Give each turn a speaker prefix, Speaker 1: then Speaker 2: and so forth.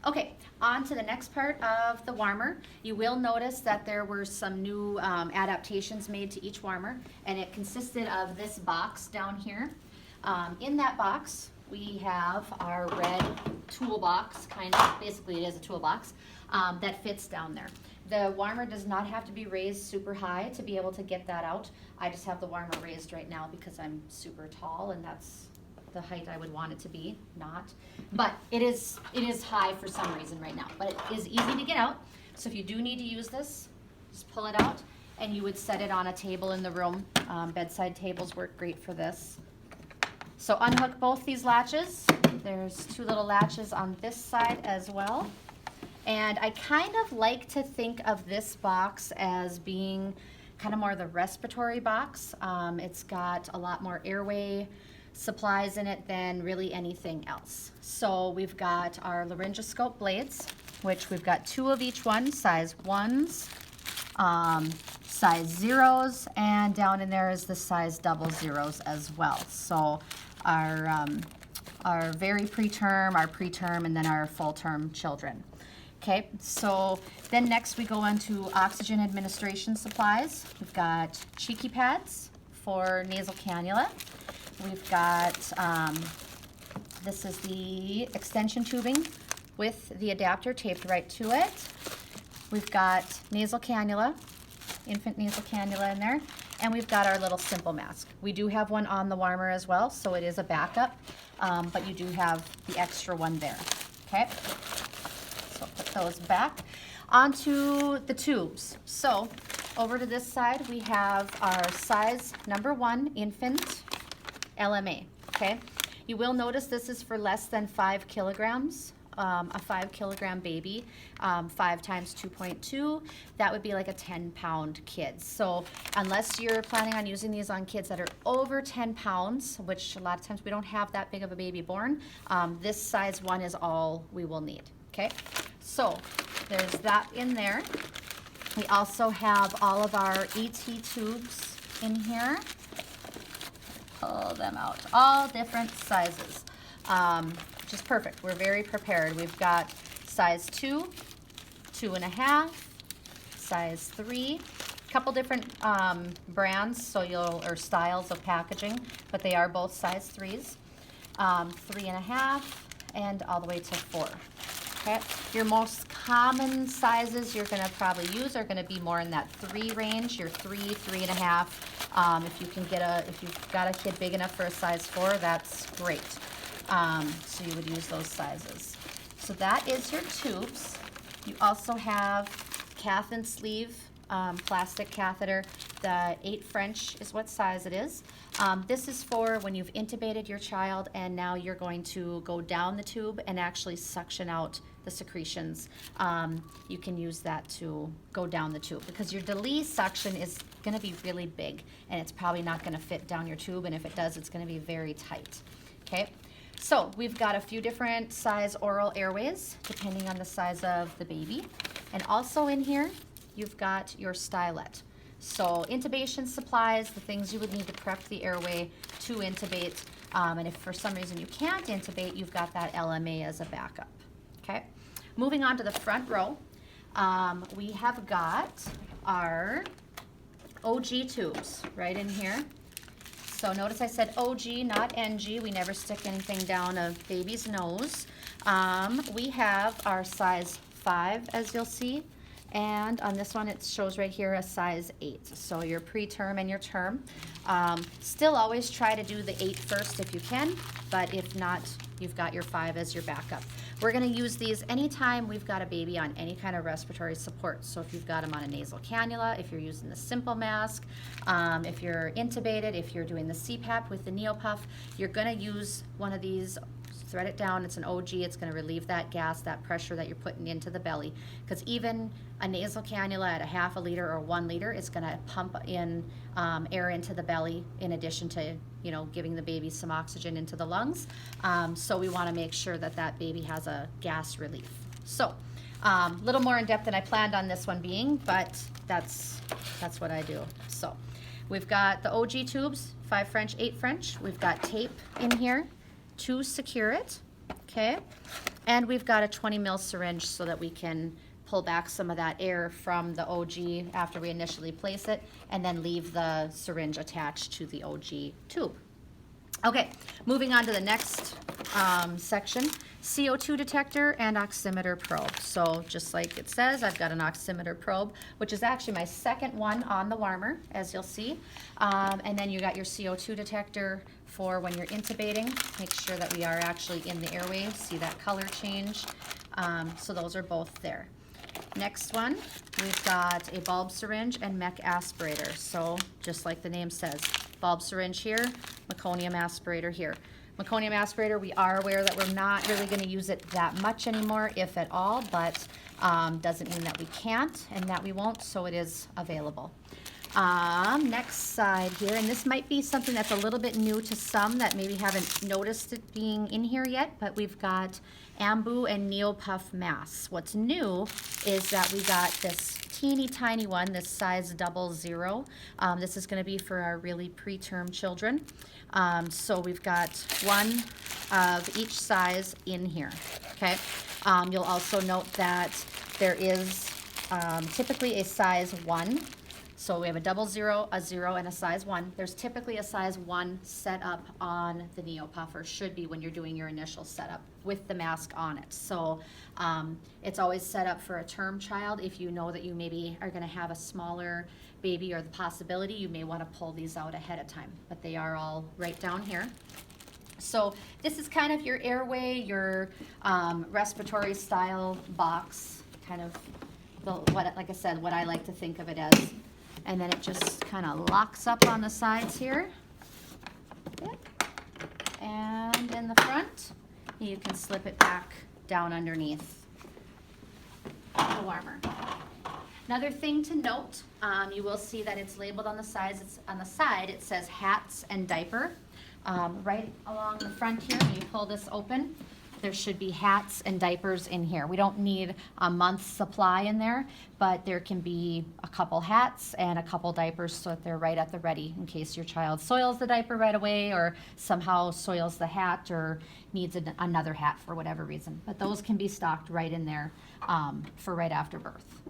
Speaker 1: Okay, on to the next part of the warmer. You will notice that there were some new adaptations made to each warmer, and it consisted of this box down here. In that box, we have our red toolbox, kind of, basically it is a toolbox, that fits down there. The warmer does not have to be raised super high to be able to get that out. I just have the warmer raised right now because I'm super tall, and that's the height I would want it to be, not. But it is high for some reason right now, but it is easy to get out. So if you do need to use this, just pull it out, and you would set it on a table in the room. Bedside tables work great for this. So unhook both these latches. There's two little latches on this side as well. And I kind of like to think of this box as being kind of more the respiratory box. It's got a lot more airway supplies in it than really anything else. So we've got our laryngoscope blades, which we've got two of each one, size 1s, size 0s, and down in there is the size 00s as well. So our very preterm, our preterm, and then our full-term children. Okay, so then next we go on to oxygen administration supplies. We've got cheeky pads for nasal cannula. We've got, this is the extension tubing with the adapter taped right to it. We've got nasal cannula, infant nasal cannula in there, and we've got our little simple mask. We do have one on the warmer as well, so it is a backup, but you do have the extra one there, okay? So put those back. Onto the tubes. So over to this side, we have our size number 1 infant LMA, okay? You will notice this is for less than 5 kilograms, a 5 kilogram baby, 5 times 2.2, that would be like a 10-pound kid. So unless you're planning on using these on kids that are over 10 pounds, which a lot of times we don't have that big of a baby born, this size 1 is all we will need, okay? So there's that in there. We also have all of our ET tubes in here. Pull them out, all different sizes, which is perfect. We're very prepared. We've got size 2, 2.5, size 3, a couple different brands, so or styles of packaging, but they are both size 3s, 3.5, and all the way to 4. Okay. Your most common sizes you're going to probably use are going to be more in that 3 range, your 3, 3.5. If you've got a kid big enough for a size 4, that's great. So you would use those sizes. So that is your tubes. You also have cath and sleeve, plastic catheter. The 8 French is what size it is. This is for when you've intubated your child and now you're going to go down the tube and actually suction out the secretions. You can use that to go down the tube because your DeLee suction is going to be really big and it's probably not going to fit down your tube, and if it does, it's going to be very tight. Okay, so we've got a few different size oral airways depending on the size of the baby, and also in here you've got your stylet. So intubation supplies, the things you would need to prep the airway to intubate, and if for some reason you can't intubate, you've got that LMA as a backup. Okay, moving on to the front row, we have got our OG tubes right in here. So notice I said OG, not NG. We never stick anything down a baby's nose. We have our size 5, as you'll see. And on this one, it shows right here a size 8. So your preterm and your term. Still always try to do the 8 first if you can, but if not, you've got your 5 as your backup. We're gonna use these anytime we've got a baby on any kind of respiratory support. So if you've got them on a nasal cannula, if you're using the simple mask, if you're intubated, if you're doing the CPAP with the neopuff, you're gonna use one of these. Thread it down, it's an OG, it's going to relieve that gas, that pressure that you're putting into the belly, because even a nasal cannula at a ½ a liter or 1 liter is going to pump in air into the belly in addition to, you know, giving the baby some oxygen into the lungs. So we want to make sure that that baby has a gas relief. So a little more in depth than I planned on this one being, but that's what I do. So we've got the OG tubes, 5 French, 8 French. We've got tape in here to secure it, okay? And we've got a 20 mil syringe so that we can pull back some of that air from the OG after we initially place it, and then leave the syringe attached to the OG tube. Okay, moving on to the next section, CO2 detector and oximeter probe. So just like it says, I've got an oximeter probe, which is actually my second one on the Warmer, as you'll see. And then you got your CO2 detector for when you're intubating. Make sure that we are actually in the airway. See that color change? So those are both there. Next one, we've got a bulb syringe and mech aspirator. So just like the name says, bulb syringe here, meconium aspirator here. Meconium aspirator, we are aware that we're not really going to use it that much anymore, if at all, but doesn't mean that we can't and that we won't, so it is available. Next side here, and this might be something that's a little bit new to some that maybe haven't noticed it being in here yet, but we've got Ambu and Neopuff masks. What's new is that we got this teeny tiny one, this size 00. This is going to be for our really preterm children. So we've got one of each size in here, okay? You'll also note that there is typically a size 1. So we have a 00, a 0, and a size 1. There's typically a size 1 set up on the Neopuff, or should be when you're doing your initial setup with the mask on it. So it's always set up for a term child. If you know that you maybe are going to have a smaller baby, or the possibility, you may want to pull these out ahead of time. But they are all right down here. So this is kind of your airway, your respiratory style box, kind of what, like I said, what I like to think of it as. And then it just kind of locks up on the sides here. And in the front, you can slip it back down underneath the Warmer. Another thing to note, you will see that it's labeled on the sides. It's on the side, it says hats and diaper. Right along the front here, when you pull this open, there should be hats and diapers in here. We don't need a month's supply in there, but there can be a couple hats and a couple diapers so that they're right at the ready in case your child soils the diaper right away, or somehow soils the hat, or needs another hat for whatever reason. But those can be stocked right in there for right after birth.